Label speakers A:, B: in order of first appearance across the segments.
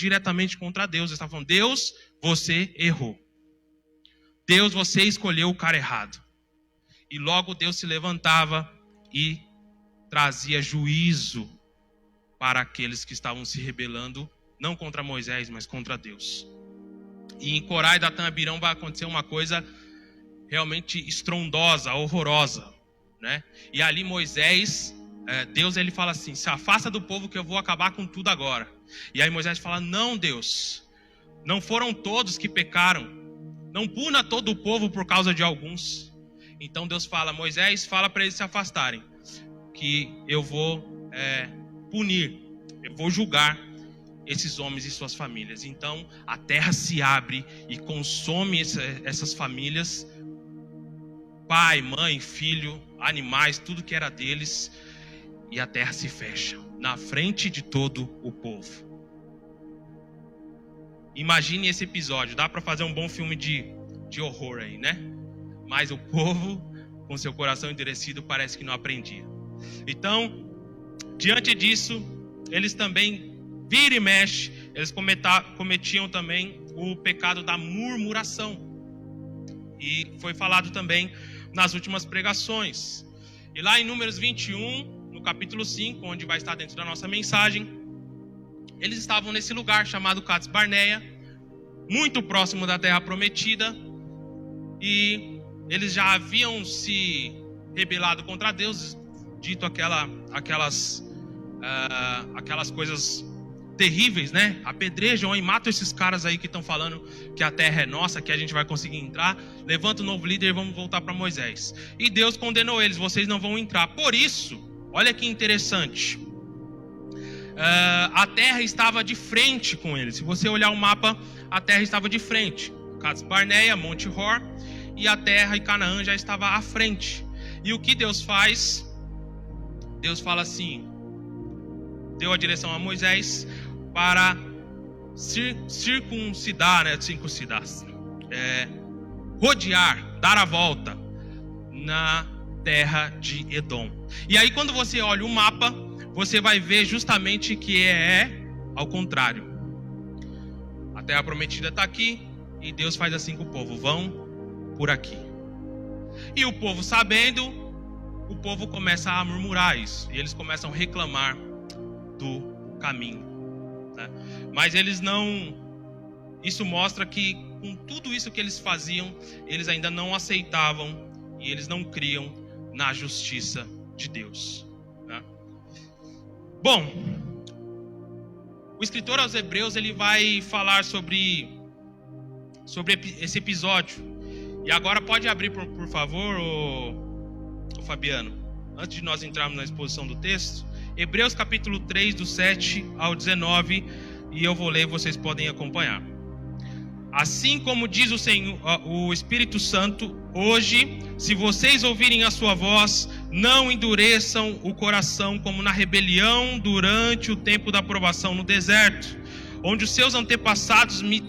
A: diretamente contra Deus. Eles estavam falando: Deus, você errou. Deus, você escolheu o cara errado. E logo Deus se levantava e trazia juízo para aqueles que estavam se rebelando, não contra Moisés, mas contra Deus. E em Corá e Datã e Abirão vai acontecer uma coisa realmente estrondosa, horrorosa, né? E ali Moisés, Deus, ele fala assim: se afasta do povo que eu vou acabar com tudo agora. E aí Moisés fala: não, Deus, não foram todos que pecaram, não puna todo o povo por causa de alguns. Então Deus fala: Moisés, fala para eles se afastarem, que eu vou punir, eu vou julgar esses homens e suas famílias. Então a terra se abre e consome essas famílias, pai, mãe, filho, animais, tudo que era deles, e a terra se fecha na frente de todo o povo. Imagine esse episódio. Dá para fazer um bom filme de horror aí, né? Mas o povo, com seu coração endurecido, parece que não aprendia. Então, diante disso, eles também, vira e mexe, eles cometiam também o pecado da murmuração. E foi falado também nas últimas pregações. E lá em Números 21, no capítulo 5, onde vai estar dentro da nossa mensagem, eles estavam nesse lugar chamado Cades Barneia, muito próximo da terra prometida, e eles já haviam se rebelado contra Deus, dito aquelas coisas terríveis, né? Apedrejam e matam esses caras aí que estão falando que a terra é nossa, que a gente vai conseguir entrar. Levanta um novo líder e vamos voltar para Moisés. E Deus condenou eles: vocês não vão entrar. Por isso, olha que interessante, a terra estava de frente com eles. Se você olhar o mapa, a terra estava de frente. Cades Barneia, Monte Hor, e a terra e Canaã já estava à frente. E o que Deus faz? Deus fala assim, deu a direção a Moisés para circuncidar, rodear, dar a volta na terra de Edom. E aí quando você olha o mapa, você vai ver justamente que é ao contrário. A terra prometida está aqui e Deus faz assim com o povo: vão por aqui. E o povo, sabendo, o povo começa a murmurar isso, e eles começam a reclamar do caminho, né? Mas eles não... Isso mostra que com tudo isso que eles faziam, eles ainda não aceitavam e eles não criam na justiça de Deus, né? Bom, o escritor aos Hebreus, ele vai falar sobre esse episódio. E agora pode abrir, por favor, o Fabiano, antes de nós entrarmos na exposição do texto. Hebreus capítulo 3, do 7 ao 19, e eu vou ler, vocês podem acompanhar. Assim como diz o Senhor, o Espírito Santo, hoje, se vocês ouvirem a sua voz, não endureçam o coração como na rebelião durante o tempo da provação no deserto, onde os seus antepassados me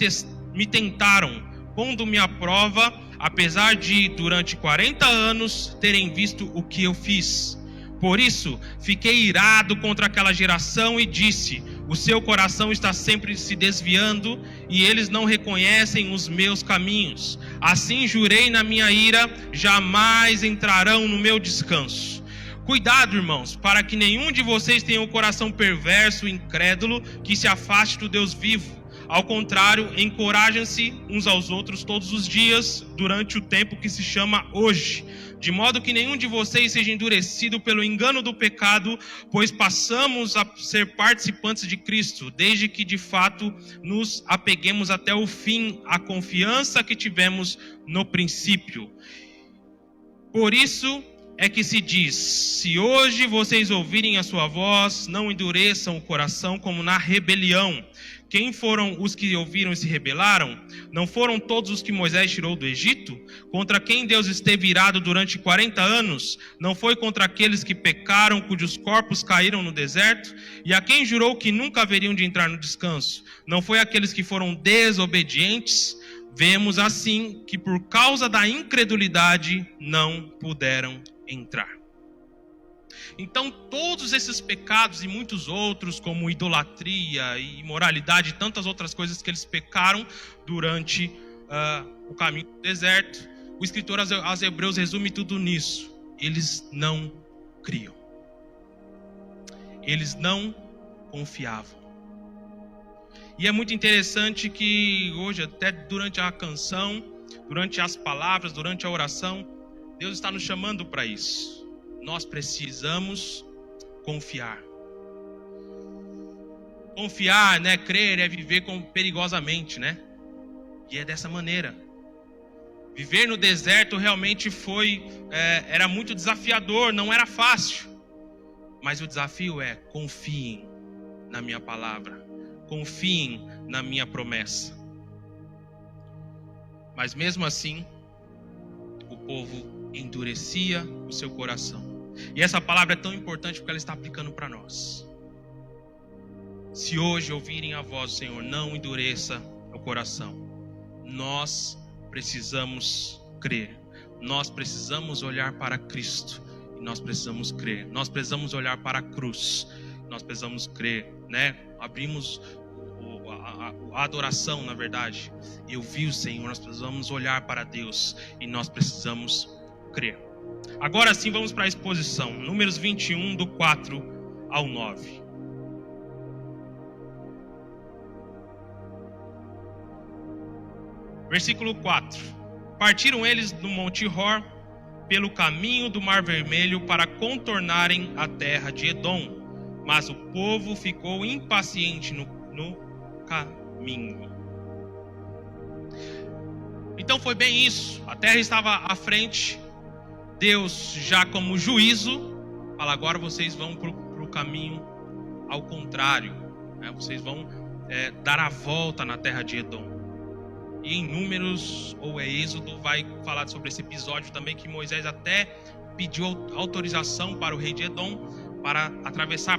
A: tentaram, pondo-me à prova, apesar de, durante 40 anos, terem visto o que eu fiz. Por isso, fiquei irado contra aquela geração e disse: o seu coração está sempre se desviando e eles não reconhecem os meus caminhos. Assim jurei na minha ira: jamais entrarão no meu descanso. Cuidado, irmãos, para que nenhum de vocês tenha um coração perverso e incrédulo que se afaste do Deus vivo. Ao contrário, encorajem-se uns aos outros todos os dias, durante o tempo que se chama hoje, de modo que nenhum de vocês seja endurecido pelo engano do pecado, pois passamos a ser participantes de Cristo, desde que de fato nos apeguemos até o fim à confiança que tivemos no princípio. Por isso é que se diz: se hoje vocês ouvirem a sua voz, não endureçam o coração como na rebelião. Quem foram os que ouviram e se rebelaram? Não foram todos os que Moisés tirou do Egito? Contra quem Deus esteve irado durante 40 anos? Não foi contra aqueles que pecaram, cujos corpos caíram no deserto? E a quem jurou que nunca haveriam de entrar no descanso? Não foi aqueles que foram desobedientes? Vemos assim que por causa da incredulidade não puderam entrar. Então todos esses pecados e muitos outros, como idolatria e imoralidade e tantas outras coisas que eles pecaram durante o caminho do deserto, o escritor aos Hebreus resume tudo nisso: eles não criam, eles não confiavam. E é muito interessante que hoje, até durante a canção, durante as palavras, durante a oração, Deus está nos chamando para isso. Nós precisamos confiar. Confiar, né? Crer é viver perigosamente, né? E é dessa maneira. Viver no deserto realmente era muito desafiador, não era fácil. Mas o desafio é: confiem na minha palavra, confiem na minha promessa. Mas mesmo assim, o povo endurecia o seu coração. E essa palavra é tão importante porque ela está aplicando para nós. Se hoje ouvirem a voz do Senhor, não endureça o coração. Nós precisamos crer. Nós precisamos olhar para Cristo. E nós precisamos crer. Nós precisamos olhar para a cruz. Nós precisamos crer, né? Abrimos a adoração, na verdade. Eu vi o Senhor. Nós precisamos olhar para Deus. E nós precisamos crer. Agora sim, vamos para a exposição. Números 21, do 4 ao 9. Versículo 4. Partiram eles do Monte Hor pelo caminho do Mar Vermelho para contornarem a terra de Edom. Mas o povo ficou impaciente no caminho. Então foi bem isso. A terra estava à frente. Deus, já como juízo, fala: agora vocês vão para o caminho ao contrário, né? Vocês vão dar a volta na terra de Edom. E em Números, ou Êxodo, vai falar sobre esse episódio também, que Moisés até pediu autorização para o rei de Edom para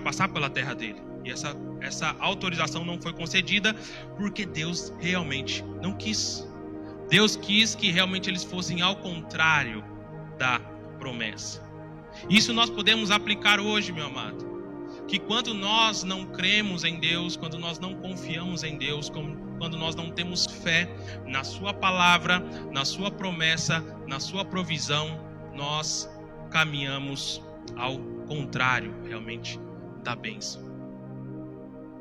A: passar pela terra dele. E essa autorização não foi concedida porque Deus realmente não quis. Deus quis que realmente eles fossem ao contrário da promessa. Isso nós podemos aplicar hoje, meu amado. Que quando nós não cremos em Deus, quando nós não confiamos em Deus, quando nós não temos fé na sua palavra, na sua promessa, na sua provisão, nós caminhamos ao contrário realmente da bênção.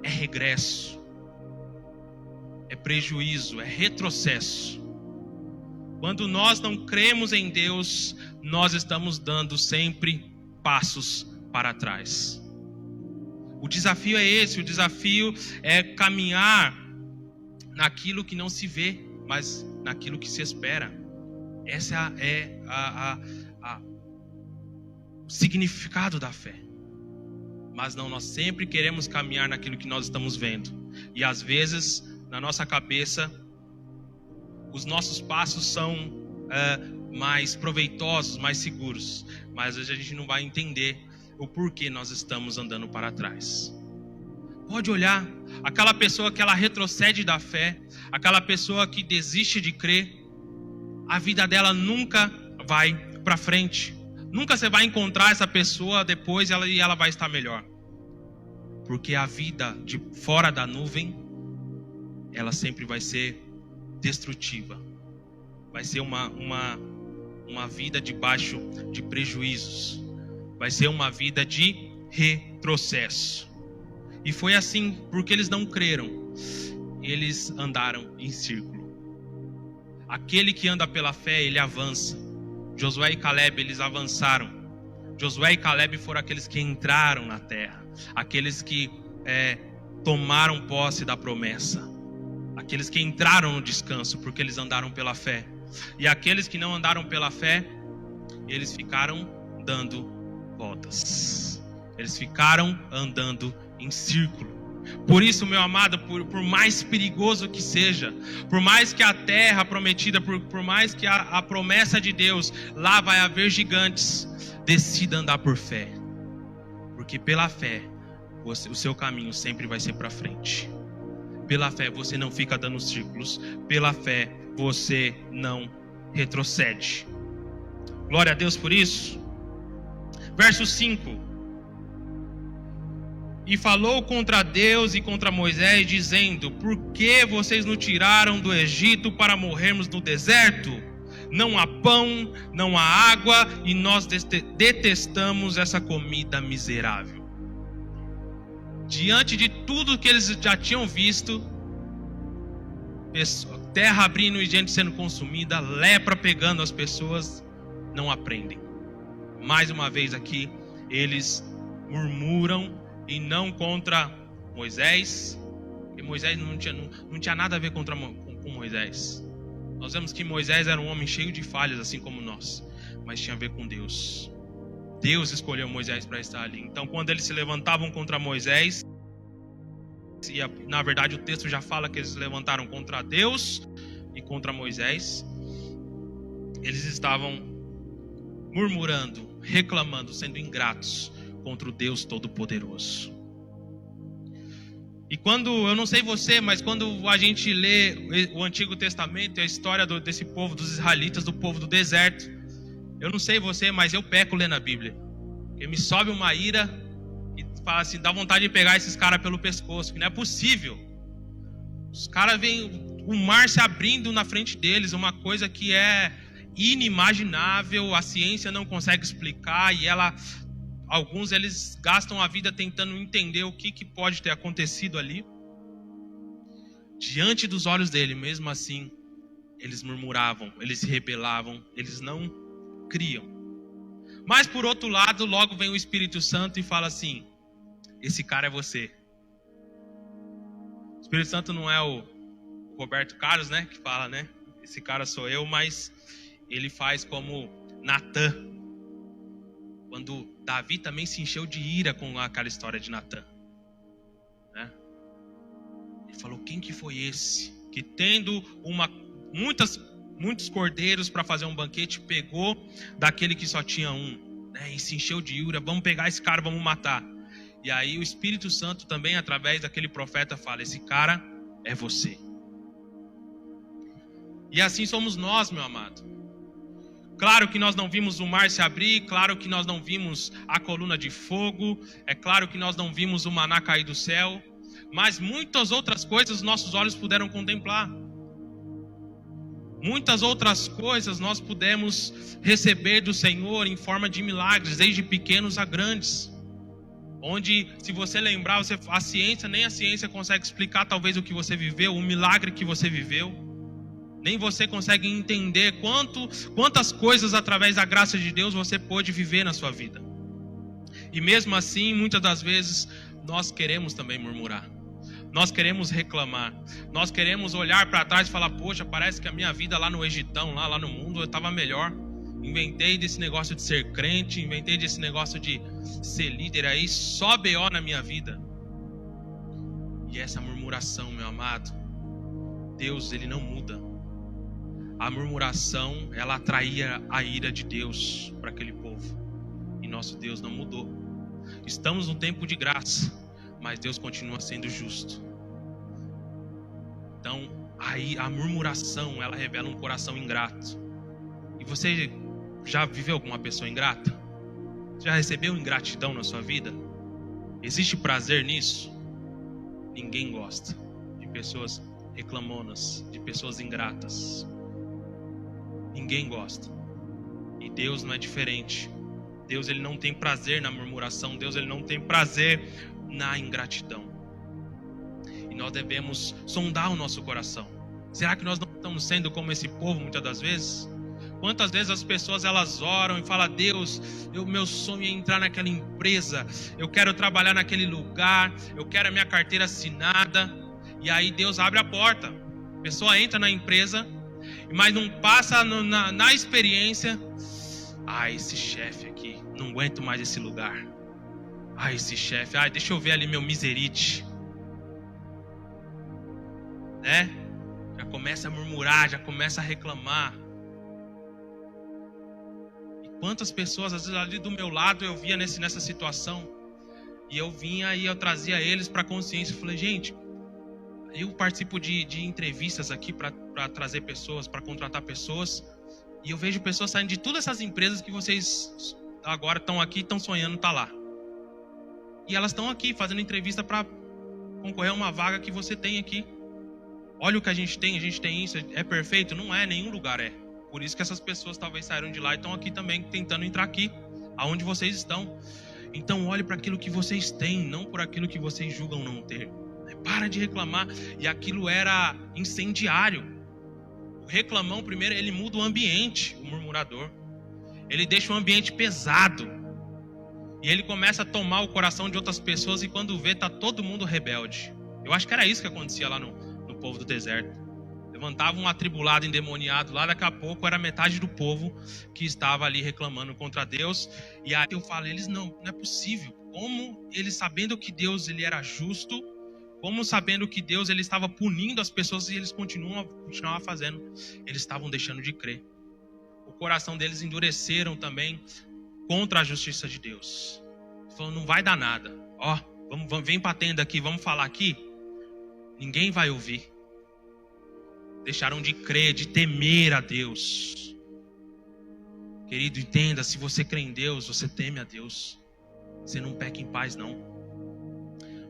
A: É regresso, é prejuízo, é retrocesso. Quando nós não cremos em Deus, nós estamos dando sempre passos para trás. O desafio é esse, o desafio é caminhar naquilo que não se vê, mas naquilo que se espera. Essa é o significado da fé. Mas não, nós sempre queremos caminhar naquilo que nós estamos vendo. E às vezes, na nossa cabeça, os nossos passos são mais proveitosos, mais seguros. Mas a gente não vai entender o porquê nós estamos andando para trás. Pode olhar, aquela pessoa que ela retrocede da fé, aquela pessoa que desiste de crer, a vida dela nunca vai para frente. Nunca você vai encontrar essa pessoa depois e ela vai estar melhor. Porque a vida de fora da nuvem, ela sempre vai ser destrutiva. Vai ser uma vida debaixo de prejuízos. Vai ser uma vida de retrocesso. E foi assim, porque eles não creram. Eles andaram em círculo. Aquele que anda pela fé, ele avança. Josué e Caleb, eles avançaram. Josué e Caleb foram aqueles que entraram na terra. Aqueles que tomaram posse da promessa. Aqueles que entraram no descanso, porque eles andaram pela fé. E aqueles que não andaram pela fé, eles ficaram dando voltas. Eles ficaram andando em círculo. Por isso, meu amado, por mais perigoso que seja, por mais que a terra prometida, por mais que a promessa de Deus, lá vai haver gigantes, decida andar por fé. Porque pela fé, o seu caminho sempre vai ser para frente. Pela fé você não fica dando círculos. Pela fé você não retrocede. Glória a Deus por isso. Verso 5. e falou contra Deus e contra Moisés, dizendo: por que vocês nos tiraram do Egito para morrermos no deserto? Não há pão, não há água, e nós detestamos essa comida miserável. Diante de tudo que eles já tinham visto, terra abrindo e gente sendo consumida, lepra pegando as pessoas, não aprendem. Mais uma vez aqui, eles murmuram, e não contra Moisés, porque Moisés não tinha nada a ver com Moisés. Nós vemos que Moisés era um homem cheio de falhas, assim como nós, mas tinha a ver com Deus. Deus escolheu Moisés para estar ali. Então, quando eles se levantavam contra Moisés, e na verdade o texto já fala que eles se levantaram contra Deus e contra Moisés, eles estavam murmurando, reclamando, sendo ingratos contra o Deus Todo-Poderoso. E quando, eu não sei você, mas quando a gente lê o Antigo Testamento, a história desse povo, dos israelitas, do povo do deserto, eu não sei você, mas eu peco lendo a Bíblia. Porque me sobe uma ira e fala assim, dá vontade de pegar esses caras pelo pescoço, que não é possível. Os caras veem o mar se abrindo na frente deles, uma coisa que é inimaginável, a ciência não consegue explicar, e alguns eles gastam a vida tentando entender o que pode ter acontecido ali. Diante dos olhos dele, mesmo assim, eles murmuravam, eles se rebelavam, eles não criam. Mas por outro lado, logo vem o Espírito Santo e fala assim: esse cara é você. O Espírito Santo não é o Roberto Carlos, né, que fala, né? Esse cara sou eu, mas ele faz como Natã. Quando Davi também se encheu de ira com aquela história de Natã, né? Ele falou: quem que foi esse que, tendo muitos cordeiros para fazer um banquete, pegou daquele que só tinha um, né? E se encheu de ira: vamos pegar esse cara, vamos matar. E aí o Espírito Santo também, através daquele profeta, fala: esse cara é você. E assim somos nós, meu amado. Claro que nós não vimos o mar se abrir, claro que nós não vimos a coluna de fogo, é claro que nós não vimos o maná cair do céu, mas muitas outras coisas nossos olhos puderam contemplar. Muitas outras coisas nós pudemos receber do Senhor em forma de milagres, desde pequenos a grandes. Onde, se você lembrar, nem a ciência consegue explicar talvez o que você viveu, o milagre que você viveu. Nem você consegue entender quantas coisas através da graça de Deus você pôde viver na sua vida. E mesmo assim, muitas das vezes, nós queremos também murmurar. Nós queremos reclamar. Nós queremos olhar para trás e falar: poxa, parece que a minha vida lá no Egitão, lá no mundo, eu estava melhor. Inventei desse negócio de ser crente, inventei desse negócio de ser líder aí, só BO na minha vida. E essa murmuração, meu amado, Deus, ele não muda. A murmuração, ela atraía a ira de Deus para aquele povo. E nosso Deus não mudou. Estamos num tempo de graça, mas Deus continua sendo justo. Então, aí a murmuração, ela revela um coração ingrato. E você já viveu com uma pessoa ingrata? Já recebeu ingratidão na sua vida? Existe prazer nisso? Ninguém gosta de pessoas reclamonas, de pessoas ingratas. Ninguém gosta. E Deus não é diferente. Deus, ele não tem prazer na murmuração. Deus, ele não tem prazer na ingratidão. E nós devemos sondar o nosso coração. Será que nós não estamos sendo como esse povo muitas das vezes? Quantas vezes as pessoas elas oram e falam: Deus, meu sonho é entrar naquela empresa, eu quero trabalhar naquele lugar, eu quero a minha carteira assinada. E aí Deus abre a porta. A pessoa entra na empresa, mas não passa na experiência. Esse chefe aqui, não aguento mais esse lugar. Esse chefe, deixa eu ver ali meu miserite, né? Já começa a murmurar, já começa a reclamar. E quantas pessoas, às vezes ali do meu lado, eu via nessa situação, e eu vinha e eu trazia eles para a consciência. Eu falei: gente, eu participo de entrevistas aqui para trazer pessoas, para contratar pessoas, e eu vejo pessoas saindo de todas essas empresas que vocês agora estão aqui, estão sonhando estar lá. E elas estão aqui fazendo entrevista para concorrer a uma vaga que você tem aqui. Olha o que a gente tem isso, é perfeito? Não é, nenhum lugar é. Por isso que essas pessoas talvez saíram de lá e estão aqui também tentando entrar aqui, aonde vocês estão. Então olhe para aquilo que vocês têm, não por aquilo que vocês julgam não ter. Para de reclamar. E aquilo era incendiário. O reclamão, primeiro, ele muda o ambiente, o murmurador. Ele deixa o ambiente pesado. E ele começa a tomar o coração de outras pessoas, e quando vê, tá todo mundo rebelde. Eu acho que era isso que acontecia lá no povo do deserto. Levantava um atribulado, endemoniado lá, daqui a pouco era metade do povo que estava ali reclamando contra Deus. E aí eu falo, eles não é possível. Como eles, sabendo que Deus ele era justo, como sabendo que Deus ele estava punindo as pessoas, e eles continuavam fazendo, eles estavam deixando de crer. O coração deles endureceram também contra a justiça de Deus. Falou, não vai dar nada. Ó, vem pra tenda aqui, vamos falar aqui. Ninguém vai ouvir. Deixaram de crer, de temer a Deus. Querido, entenda, se você crê em Deus, você teme a Deus. Você não peca em paz, não.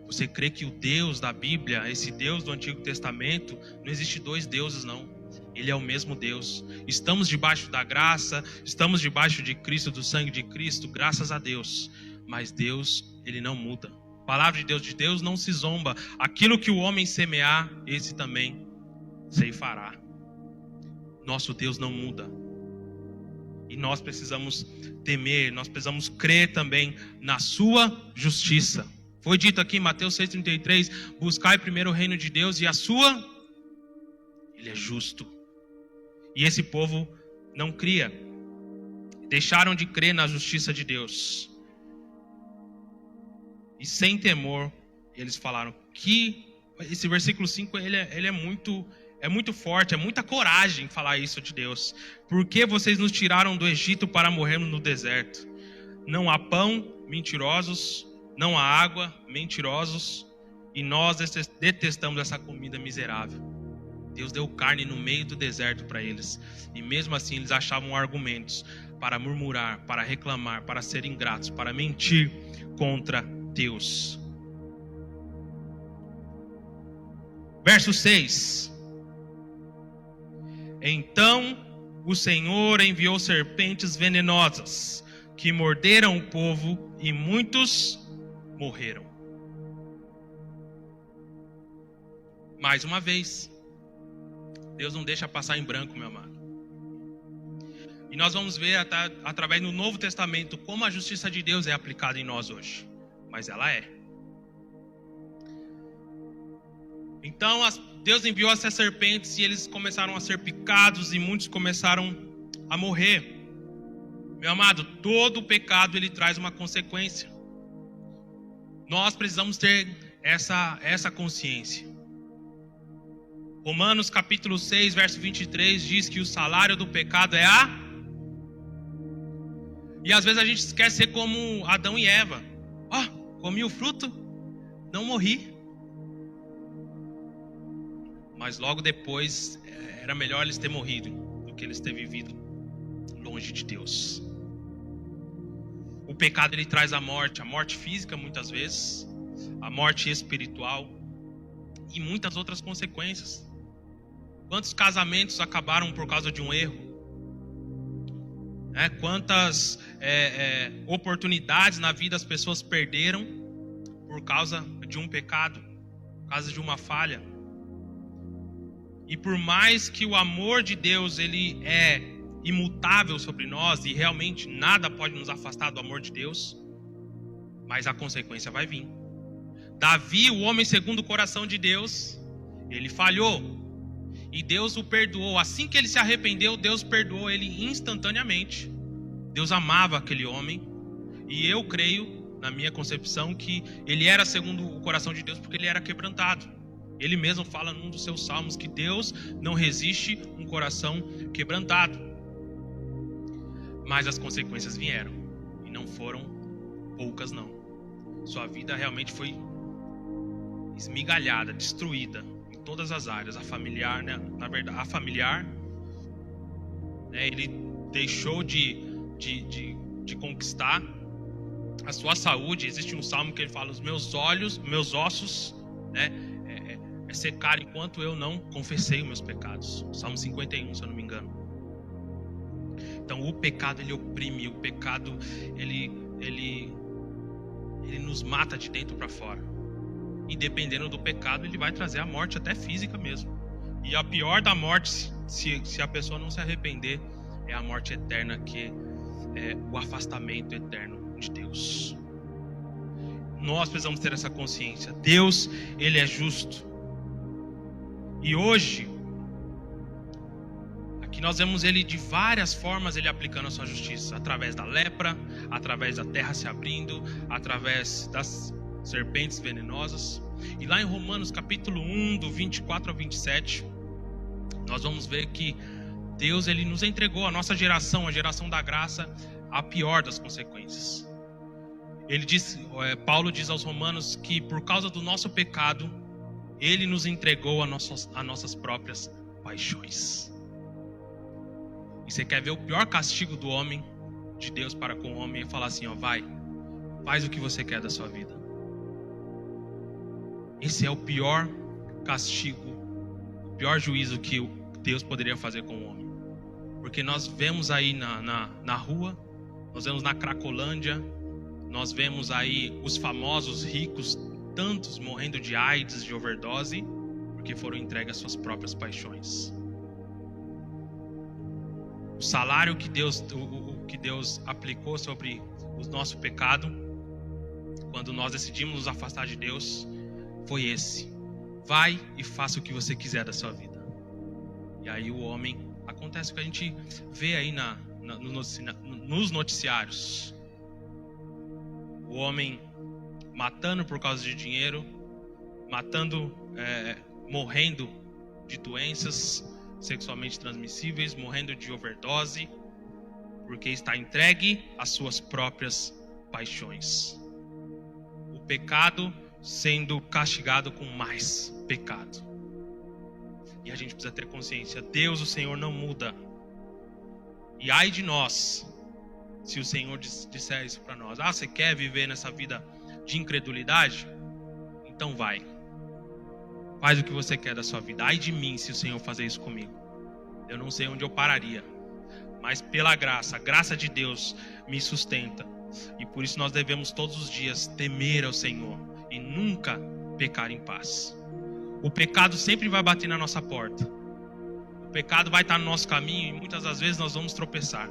A: Você crê que o Deus da Bíblia, esse Deus do Antigo Testamento, não existe dois deuses, não. Ele é o mesmo Deus. Estamos debaixo da graça, estamos debaixo de Cristo, do sangue de Cristo, graças a Deus. Mas Deus, ele não muda. A palavra de Deus não se zomba. Aquilo que o homem semear, esse também ceifará. Nosso Deus não muda. E nós precisamos temer, nós precisamos crer também na sua justiça. Foi dito aqui em Mateus 6,33, buscai primeiro o reino de Deus e a sua... Ele é justo. E esse povo não cria. Deixaram de crer na justiça de Deus. E sem temor, eles falaram que... Esse versículo 5, ele é muito forte, é muita coragem falar isso de Deus. Por que vocês nos tiraram do Egito para morrermos no deserto? Não há pão, mentirosos. Não há água, mentirosos. E nós detestamos essa comida miserável. Deus deu carne no meio do deserto para eles. E mesmo assim eles achavam argumentos para murmurar, para reclamar, para serem ingratos, para mentir contra Deus. Verso 6. Então o Senhor enviou serpentes venenosas que morderam o povo e muitos morreram. Mais uma vez, Deus não deixa passar em branco, meu amado. E nós vamos ver através do Novo Testamento como a justiça de Deus é aplicada em nós hoje. Mas ela é. Então Deus enviou essas serpentes e eles começaram a ser picados e muitos começaram a morrer. Meu amado, todo pecado ele traz uma consequência. Nós precisamos ter essa consciência. Romanos capítulo 6, verso 23 diz que o salário do pecado é a... E às vezes a gente quer ser como Adão e Eva. Comi o fruto, não morri. Mas logo depois era melhor eles terem morrido do que eles terem vivido longe de Deus. O pecado ele traz a morte física muitas vezes, a morte espiritual e muitas outras consequências. Quantos casamentos acabaram por causa de um erro? Quantas oportunidades na vida as pessoas perderam por causa de um pecado, por causa de uma falha. E por mais que o amor de Deus ele é imutável sobre nós e realmente nada pode nos afastar do amor de Deus, mas a consequência vai vir. Davi, o homem segundo o coração de Deus, ele falhou. E Deus o perdoou. Assim que ele se arrependeu, Deus perdoou ele instantaneamente. Deus amava aquele homem. E eu creio, na minha concepção, que ele era segundo o coração de Deus porque ele era quebrantado. Ele mesmo fala num dos seus salmos que Deus não resiste um coração quebrantado. Mas as consequências vieram. E não foram poucas, não. Sua vida realmente foi esmigalhada, destruída. Todas as áreas, a familiar, né? Na verdade, a familiar, né? Ele deixou de conquistar, a sua saúde. Existe um salmo que ele fala: os meus olhos, meus ossos, né, secaram enquanto eu não confessei os meus pecados. Salmo 51, se eu não me engano. Então o pecado, ele oprime, o pecado ele nos mata de dentro para fora. E dependendo do pecado, ele vai trazer a morte até física mesmo. E a pior da morte, se a pessoa não se arrepender, é a morte eterna, que é o afastamento eterno de Deus. Nós precisamos ter essa consciência. Deus, ele é justo. E hoje, aqui nós vemos ele de várias formas, ele aplicando a sua justiça. Através da lepra, através da terra se abrindo, através das serpentes venenosas. E lá em Romanos capítulo 1, do 24 ao 27, nós vamos ver que Deus, ele nos entregou, a nossa geração, a geração da graça, a pior das consequências. Paulo diz aos romanos que por causa do nosso pecado, ele nos entregou a nossas próprias paixões. E você quer ver o pior castigo do homem, de Deus para com o homem, é falar assim: faz o que você quer da sua vida. Esse é o pior castigo, o pior juízo que Deus poderia fazer com o homem. Porque nós vemos aí na rua, nós vemos na Cracolândia, nós vemos aí os famosos ricos, tantos morrendo de AIDS, de overdose, porque foram entregues às suas próprias paixões. O salário que Deus aplicou sobre o nosso pecado, quando nós decidimos nos afastar de Deus, foi esse: vai e faça o que você quiser da sua vida. E aí o homem, acontece o que a gente vê aí nos noticiários. O homem matando por causa de dinheiro, morrendo de doenças sexualmente transmissíveis, morrendo de overdose, porque está entregue às suas próprias paixões. O pecado sendo castigado com mais pecado. E a gente precisa ter consciência: Deus, o Senhor, não muda. E ai de nós, se o Senhor disser isso para nós: você quer viver nessa vida de incredulidade? Então faz o que você quer da sua vida. Ai de mim se o Senhor fazer isso comigo. Eu não sei onde eu pararia, mas pela graça, a graça de Deus me sustenta. E por isso nós devemos todos os dias temer ao Senhor e nunca pecar em paz. O pecado sempre vai bater na nossa porta. O pecado vai estar no nosso caminho e muitas das vezes nós vamos tropeçar.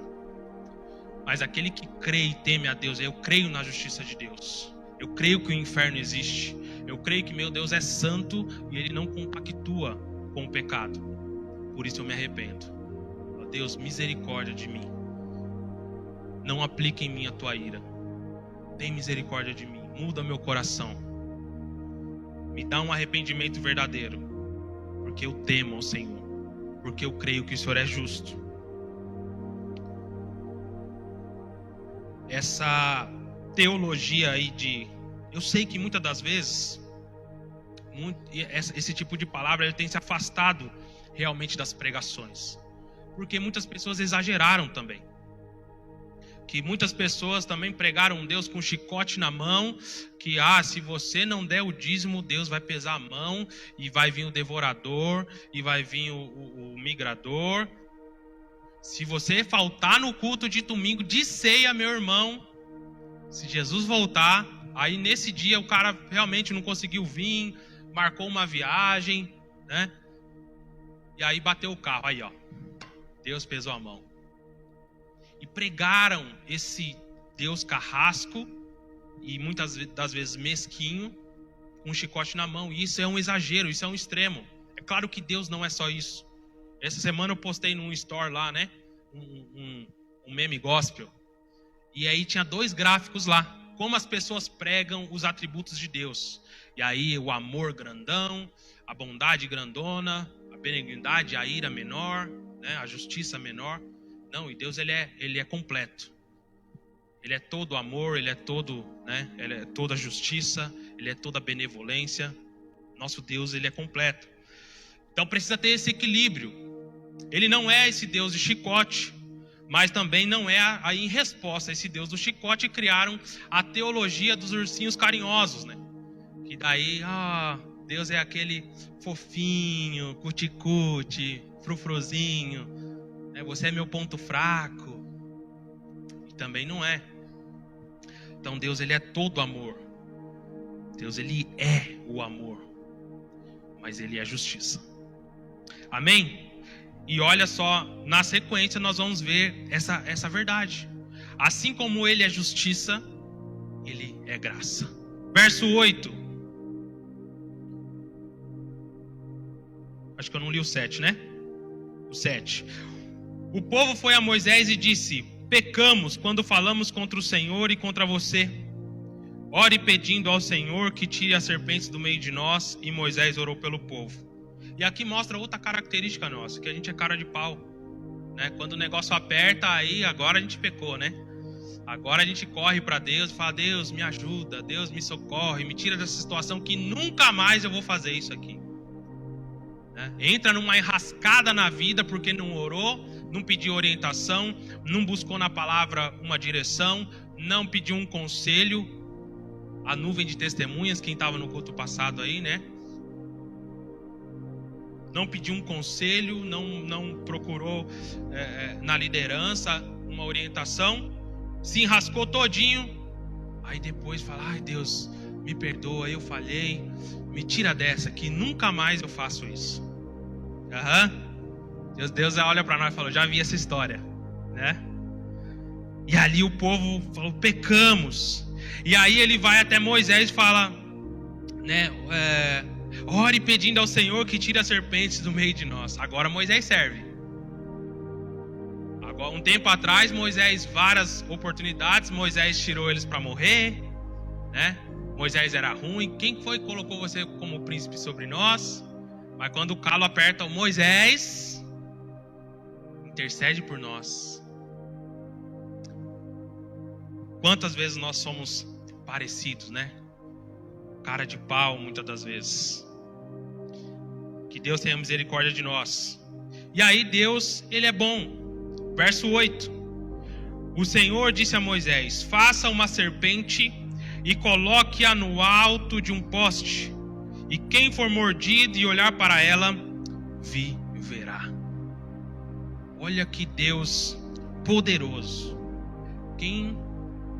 A: Mas aquele que crê e teme a Deus: eu creio na justiça de Deus, eu creio que o inferno existe, eu creio que meu Deus é santo e Ele não compactua com o pecado. Por isso eu me arrependo. Ó Deus, misericórdia de mim. Não aplique em mim a tua ira. Tem misericórdia de mim. Muda meu coração. Me dá um arrependimento verdadeiro. Porque eu temo ao Senhor. Porque eu creio que o Senhor é justo. Essa teologia aí eu sei que muitas das vezes esse tipo de palavra ele tem se afastado realmente das pregações, porque muitas pessoas exageraram também, que muitas pessoas também pregaram um Deus com chicote na mão, que se você não der o dízimo, Deus vai pesar a mão e vai vir o devorador e vai vir o migrador. Se você faltar no culto de domingo de ceia, meu irmão, se Jesus voltar, aí nesse dia o cara realmente não conseguiu vir, marcou uma viagem, né? E aí bateu o carro, aí Deus pesou a mão. E pregaram esse Deus carrasco e muitas das vezes mesquinho, com um chicote na mão. E isso é um exagero, isso é um extremo. É claro que Deus não é só isso. Essa semana eu postei num store lá, né? Um meme gospel. E aí tinha 2 gráficos lá. Como as pessoas pregam os atributos de Deus. E aí o amor grandão, a bondade grandona, a benignidade, a ira menor, né? A justiça menor. Não, e Deus ele é completo. Ele é todo amor, ele é todo, né? Ele é toda justiça, ele é toda benevolência. Nosso Deus, ele é completo. Então precisa ter esse equilíbrio. Ele não é esse Deus de chicote, Mas também não é aí em resposta a esse Deus do chicote, criaram a teologia dos ursinhos carinhosos, né? Que daí, Deus é aquele fofinho, cuticute, frufruzinho, né? Você é meu ponto fraco. E também não é. Então Deus, ele é todo amor. Deus, ele é o amor. Mas ele é justiça. Amém? E olha só, na sequência nós vamos ver essa verdade. Assim como ele é justiça, ele é graça. Verso 8. Acho que eu não li o 7, né? O 7. O povo foi a Moisés e disse: pecamos quando falamos contra o Senhor e contra você. Ore pedindo ao Senhor que tire as serpentes do meio de nós. E Moisés orou pelo povo. E aqui mostra outra característica nossa, que a gente é cara de pau, né? Quando o negócio aperta, aí agora a gente pecou, né? Agora a gente corre para Deus e fala: Deus me ajuda, Deus me socorre, me tira dessa situação que nunca mais eu vou fazer isso aqui, né? Entra numa enrascada na vida porque não orou, não pediu orientação, não buscou na palavra uma direção, não pediu um conselho. A nuvem de testemunhas, quem estava no culto passado aí, né? Não pediu um conselho, não procurou na liderança uma orientação, se enrascou todinho, aí depois fala: ai Deus, me perdoa, eu falhei, me tira dessa, que nunca mais eu faço isso. Deus olha para nós e falou: já vi essa história, né? E ali o povo falou: pecamos. E aí ele vai até Moisés e fala, né? Ore pedindo ao Senhor que tire as serpentes do meio de nós. Agora Moisés serve. Agora, um tempo atrás, Moisés, várias oportunidades, Moisés tirou eles para morrer, né? Moisés era ruim. Quem foi que colocou você como príncipe sobre nós? Mas quando o calo aperta, o Moisés intercede por nós. Quantas vezes nós somos parecidos, né? Cara de pau, muitas das vezes. Que Deus tenha misericórdia de nós. E aí Deus, ele é bom. Verso 8. O Senhor disse a Moisés: faça uma serpente e coloque-a no alto de um poste, e quem for mordido e olhar para ela, viverá. Olha que Deus poderoso. Quem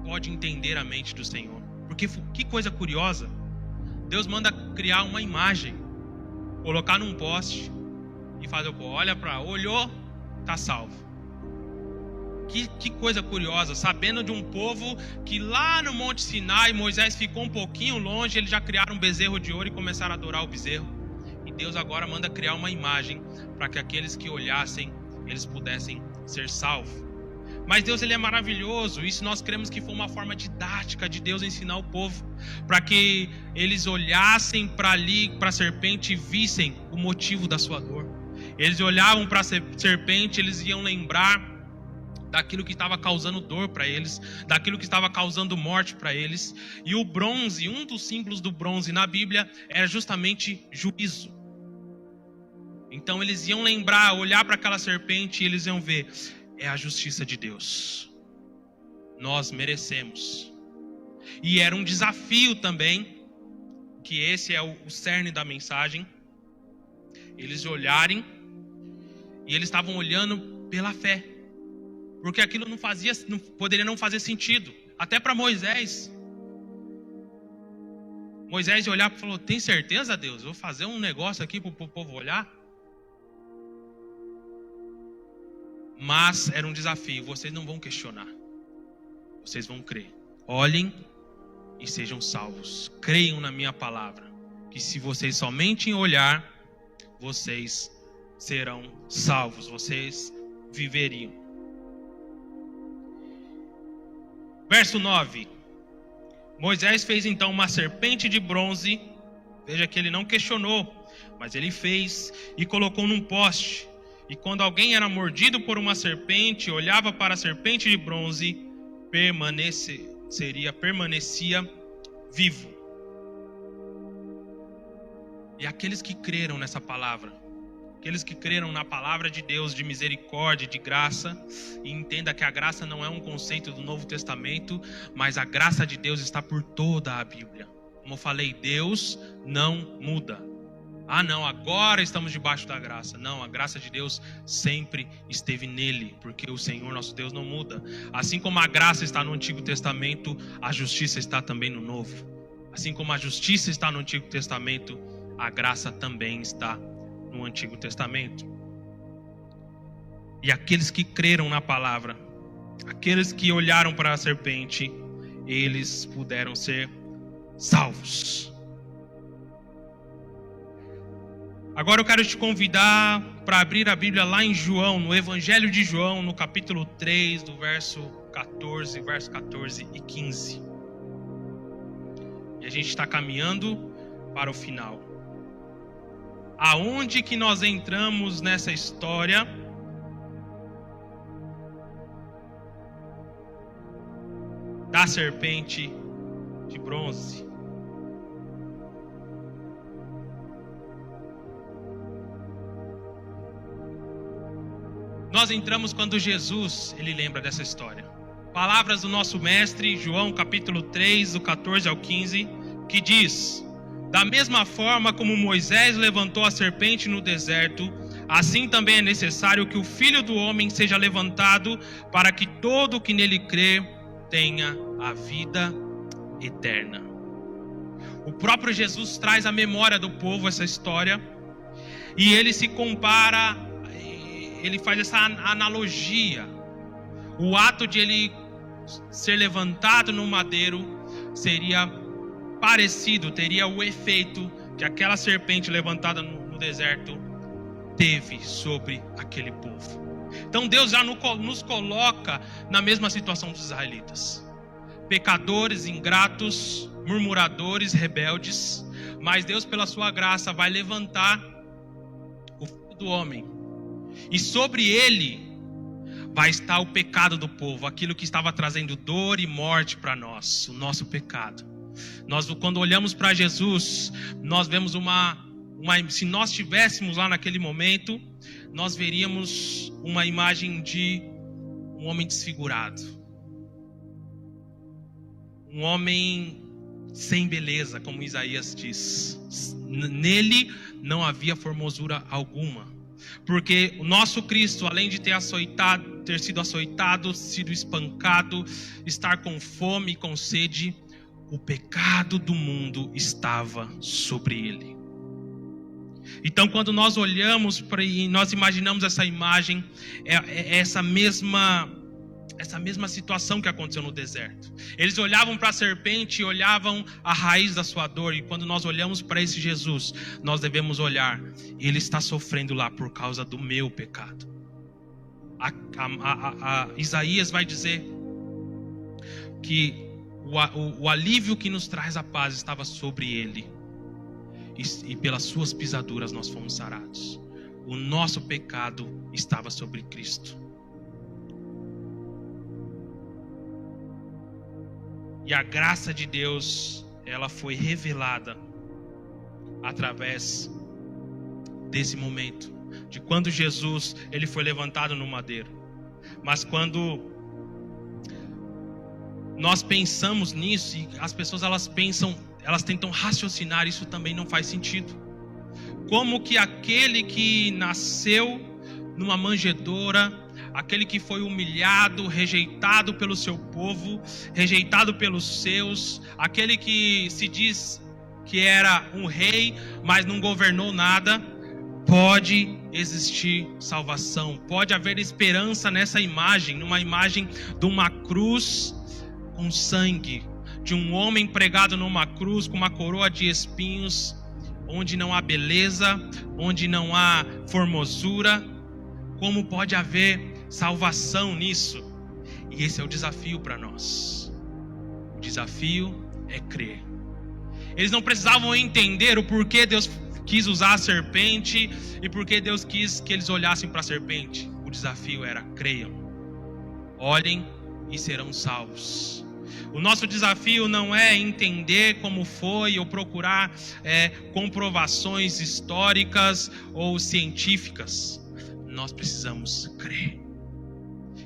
A: pode entender a mente do Senhor? Porque que coisa curiosa. Deus manda criar uma imagem, colocar num poste e fazer o povo: olha para, olhou, tá salvo. Que coisa curiosa, sabendo de um povo que lá no Monte Sinai, Moisés ficou um pouquinho longe, eles já criaram um bezerro de ouro e começaram a adorar o bezerro. E Deus agora manda criar uma imagem para que aqueles que olhassem, eles pudessem ser salvos. Mas Deus, ele é maravilhoso. Isso nós cremos que foi uma forma didática de Deus ensinar o povo, para que eles olhassem para ali, para a serpente, e vissem o motivo da sua dor. Eles olhavam para a serpente, eles iam lembrar daquilo que estava causando dor para eles, daquilo que estava causando morte para eles. E o bronze, um dos símbolos do bronze na Bíblia, era justamente juízo. Então eles iam lembrar, olhar para aquela serpente e eles iam ver: é a justiça de Deus. Nós merecemos. E era um desafio também, que esse é o cerne da mensagem, eles olharem, e eles estavam olhando pela fé, porque aquilo não poderia não fazer sentido, até para Moisés. Moisés olhar e falou: tem certeza, Deus? Vou fazer um negócio aqui para o povo olhar? Mas era um desafio. Vocês não vão questionar, vocês vão crer. Olhem e sejam salvos. Creiam na minha palavra, que se vocês somente em olhar, vocês serão salvos, vocês viveriam. Verso 9. Moisés fez então uma serpente de bronze. Veja que ele não questionou, mas ele fez e colocou num poste. E quando alguém era mordido por uma serpente, olhava para a serpente de bronze, permanecia vivo. E aqueles que creram nessa palavra, Aqueles que creram na palavra de Deus, de misericórdia, de graça, e entenda que a graça não é um conceito do Novo Testamento, mas a graça de Deus está por toda a Bíblia. Como eu falei, Deus não muda. Ah não, agora estamos debaixo da graça. Não, a graça de Deus sempre esteve nele, porque o Senhor nosso Deus não muda. Assim como a graça está no Antigo Testamento, a justiça está também no Novo. Assim como a justiça está no Antigo Testamento, a graça também está no Antigo Testamento. E aqueles que creram na palavra, aqueles que olharam para a serpente, eles puderam ser salvos. Agora eu quero te convidar para abrir a Bíblia lá em João, no Evangelho de João, no capítulo 3, do verso 14 e 15. E a gente está caminhando para o final. Aonde que nós entramos nessa história? Da serpente de bronze. Nós entramos quando Jesus, ele lembra dessa história. Palavras do nosso mestre, João capítulo 3, do 14 ao 15, que diz: da mesma forma como Moisés levantou a serpente no deserto, assim também é necessário que o Filho do Homem seja levantado, para que todo o que nele crê tenha a vida eterna. O próprio Jesus traz à memória do povo essa história, e ele se compara, ele faz essa analogia. O ato de ele ser levantado no madeiro seria parecido, teria o efeito que aquela serpente levantada no deserto teve sobre aquele povo. Então Deus já nos coloca na mesma situação dos israelitas. Pecadores, ingratos, murmuradores, rebeldes. Mas Deus, pela sua graça, vai levantar o Filho do Homem. E sobre ele vai estar o pecado do povo, aquilo que estava trazendo dor e morte para nós, o nosso pecado. Nós, quando olhamos para Jesus, nós vemos se nós estivéssemos lá naquele momento, nós veríamos uma imagem de um homem desfigurado, um homem sem beleza, como Isaías diz. Nele não havia formosura alguma, porque o nosso Cristo, além de ter sido açoitado, sido espancado, estar com fome e com sede, o pecado do mundo estava sobre ele. Então, quando nós olhamos e nós imaginamos essa imagem, é essa mesma situação que aconteceu no deserto. Eles olhavam para a serpente e olhavam a raiz da sua dor. E quando nós olhamos para esse Jesus, nós devemos olhar: ele está sofrendo lá por causa do meu pecado. Isaías vai dizer que o alívio que nos traz a paz estava sobre ele, e pelas suas pisaduras nós fomos sarados. O nosso pecado estava sobre Cristo. E a graça de Deus, ela foi revelada através desse momento, de quando Jesus, ele foi levantado no madeiro. Mas quando nós pensamos nisso, e as pessoas elas tentam raciocinar, isso também não faz sentido. Como que aquele que nasceu numa manjedoura, aquele que foi humilhado, rejeitado pelo seu povo, rejeitado pelos seus, aquele que se diz que era um rei, mas não governou nada, pode existir salvação, pode haver esperança nessa imagem, numa imagem de uma cruz com sangue, de um homem pregado numa cruz com uma coroa de espinhos, onde não há beleza, onde não há formosura. Como pode haver salvação nisso? E esse é o desafio para nós. O desafio é crer. Eles não precisavam entender o porquê Deus quis usar a serpente e porquê Deus quis que eles olhassem para a serpente. O desafio era: creiam, olhem e serão salvos. O nosso desafio não é entender como foi ou procurar comprovações históricas ou científicas. Nós precisamos crer.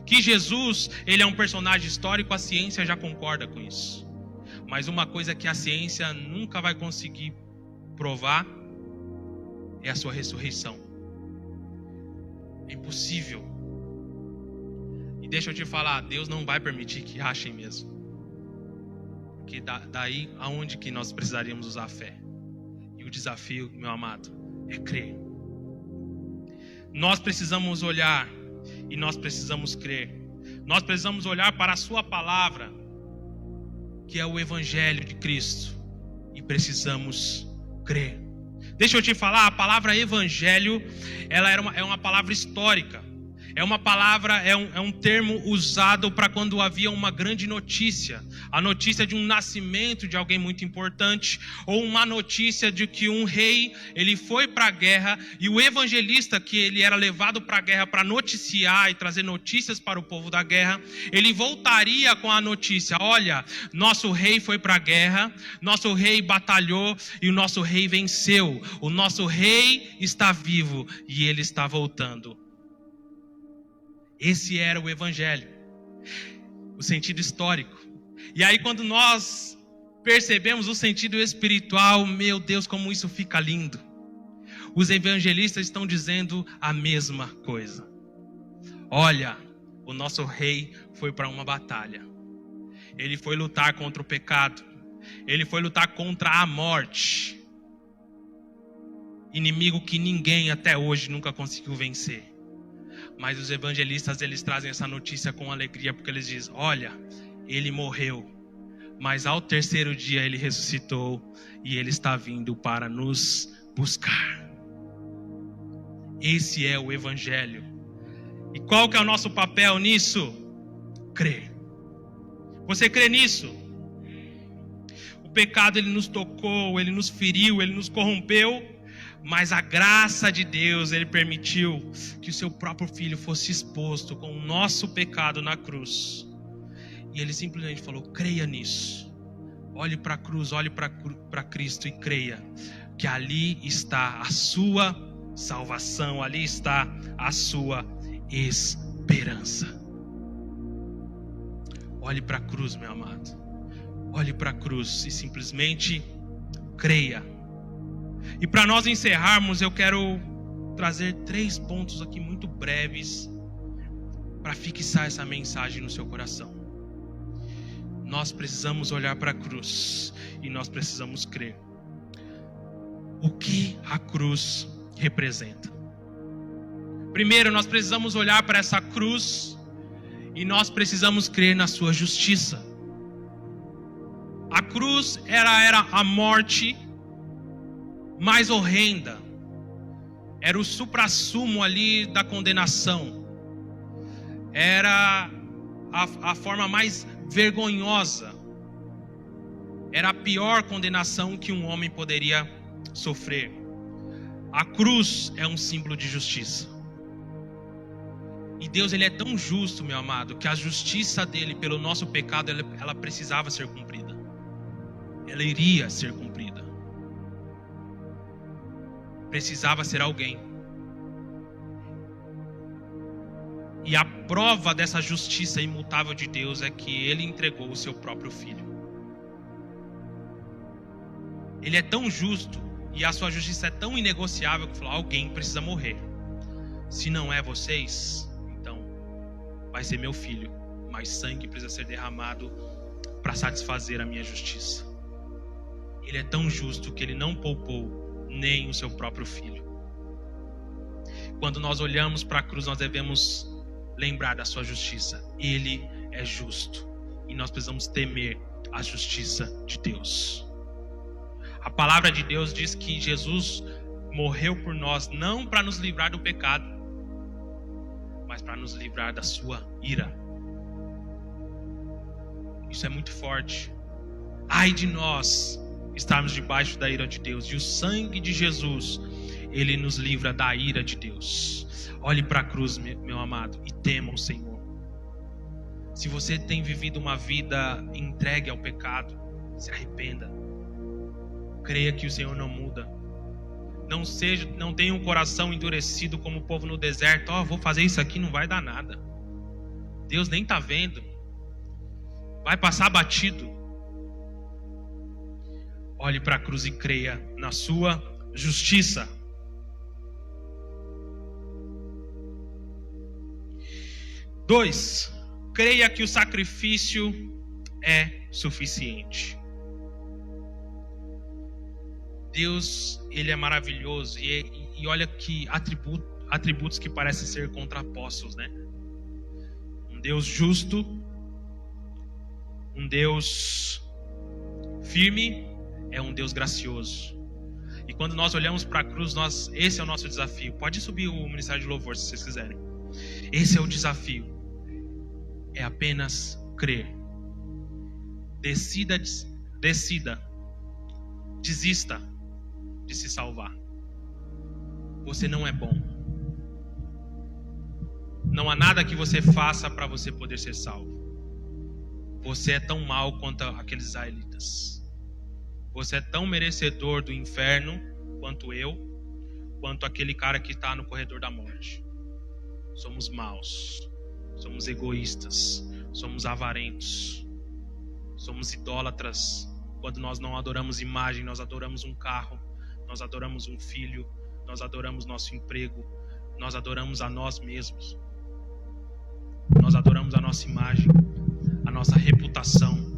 A: Que Jesus, ele é um personagem histórico, a ciência já concorda com isso. Mas uma coisa que a ciência nunca vai conseguir provar é a sua ressurreição. É impossível. E deixa eu te falar, Deus não vai permitir que achem mesmo. Porque daí aonde que nós precisaríamos usar a fé? E o desafio, meu amado, é crer. Nós precisamos olhar e nós precisamos crer. Nós precisamos olhar para a sua palavra, que é o Evangelho de Cristo, e precisamos crer. Deixa eu te falar, a palavra Evangelho, ela é uma palavra histórica. É uma palavra, é um termo usado para quando havia uma grande notícia. A notícia de um nascimento de alguém muito importante, ou uma notícia de que um rei, ele foi para a guerra, e o evangelista, que ele era levado para a guerra para noticiar e trazer notícias para o povo da guerra, ele voltaria com a notícia: olha, nosso rei foi para a guerra, nosso rei batalhou e o nosso rei venceu. O nosso rei está vivo e ele está voltando. Esse era o Evangelho, o sentido histórico. E aí quando nós percebemos o sentido espiritual, meu Deus, como isso fica lindo. Os evangelistas estão dizendo a mesma coisa. Olha, o nosso rei foi para uma batalha. Ele foi lutar contra o pecado. Ele foi lutar contra a morte. Inimigo que ninguém até hoje nunca conseguiu vencer. Mas os evangelistas, eles trazem essa notícia com alegria, porque eles dizem: olha, ele morreu, mas ao terceiro dia ele ressuscitou e ele está vindo para nos buscar. Esse é o Evangelho. E qual que é o nosso papel nisso? Crer. Você crê nisso? O pecado, ele nos tocou, ele nos feriu, ele nos corrompeu. Mas a graça de Deus, ele permitiu que o seu próprio filho fosse exposto com o nosso pecado na cruz. E ele simplesmente falou: creia nisso. Olhe para a cruz, olhe para Cristo e creia que ali está a sua salvação, ali está a sua esperança. Olhe para a cruz, meu amado. Olhe para a cruz e simplesmente creia. E para nós encerrarmos, eu quero trazer 3 pontos aqui muito breves para fixar essa mensagem no seu coração. Nós precisamos olhar para a cruz e nós precisamos crer. O que a cruz representa? Primeiro, nós precisamos olhar para essa cruz e nós precisamos crer na sua justiça. A cruz era a morte mais horrenda, era o suprassumo ali da condenação, era a forma mais vergonhosa, era a pior condenação que um homem poderia sofrer. A cruz é um símbolo de justiça. E Deus, ele é tão justo, meu amado, que a justiça dele pelo nosso pecado, ela precisava ser cumprida. Ela iria ser cumprida. Precisava ser alguém. E a prova dessa justiça imutável de Deus é que ele entregou o seu próprio filho. Ele é tão justo e a sua justiça é tão inegociável que falou: alguém precisa morrer. Se não é vocês, então vai ser meu filho. Mas sangue precisa ser derramado para satisfazer a minha justiça. Ele é tão justo que ele não poupou nem o seu próprio filho. Quando nós olhamos para a cruz, nós devemos lembrar da sua justiça. Ele é justo e nós precisamos temer a justiça de Deus. A palavra de Deus diz que Jesus morreu por nós, não para nos livrar do pecado, mas para nos livrar da sua ira. Isso é muito forte. Ai de nós estarmos debaixo da ira de Deus. E o sangue de Jesus, ele nos livra da ira de Deus. Olhe para a cruz, meu amado, e tema o Senhor. Se você tem vivido uma vida entregue ao pecado, se arrependa. Creia que o Senhor não muda. Não tenha um coração endurecido como o povo no deserto. Vou fazer isso aqui, não vai dar nada. Deus nem está vendo. Vai passar batido. Olhe para a cruz e creia na sua justiça. Dois, creia que o sacrifício é suficiente. Deus, Ele é maravilhoso. E olha que atributos que parecem ser contrapostos, né? Um Deus justo, um Deus firme, é um Deus gracioso. E quando nós olhamos para a cruz, esse é o nosso desafio. Pode subir o Ministério de Louvor, se vocês quiserem. Esse é o desafio. É apenas crer. Desista de se salvar. Você não é bom. Não há nada que você faça para você poder ser salvo. Você é tão mau quanto aqueles israelitas. Você é tão merecedor do inferno quanto eu, quanto aquele cara que está no corredor da morte. Somos maus, somos egoístas, somos avarentos, somos idólatras. Quando nós não adoramos imagem, nós adoramos um carro, nós adoramos um filho, nós adoramos nosso emprego, nós adoramos a nós mesmos, nós adoramos a nossa imagem, a nossa reputação.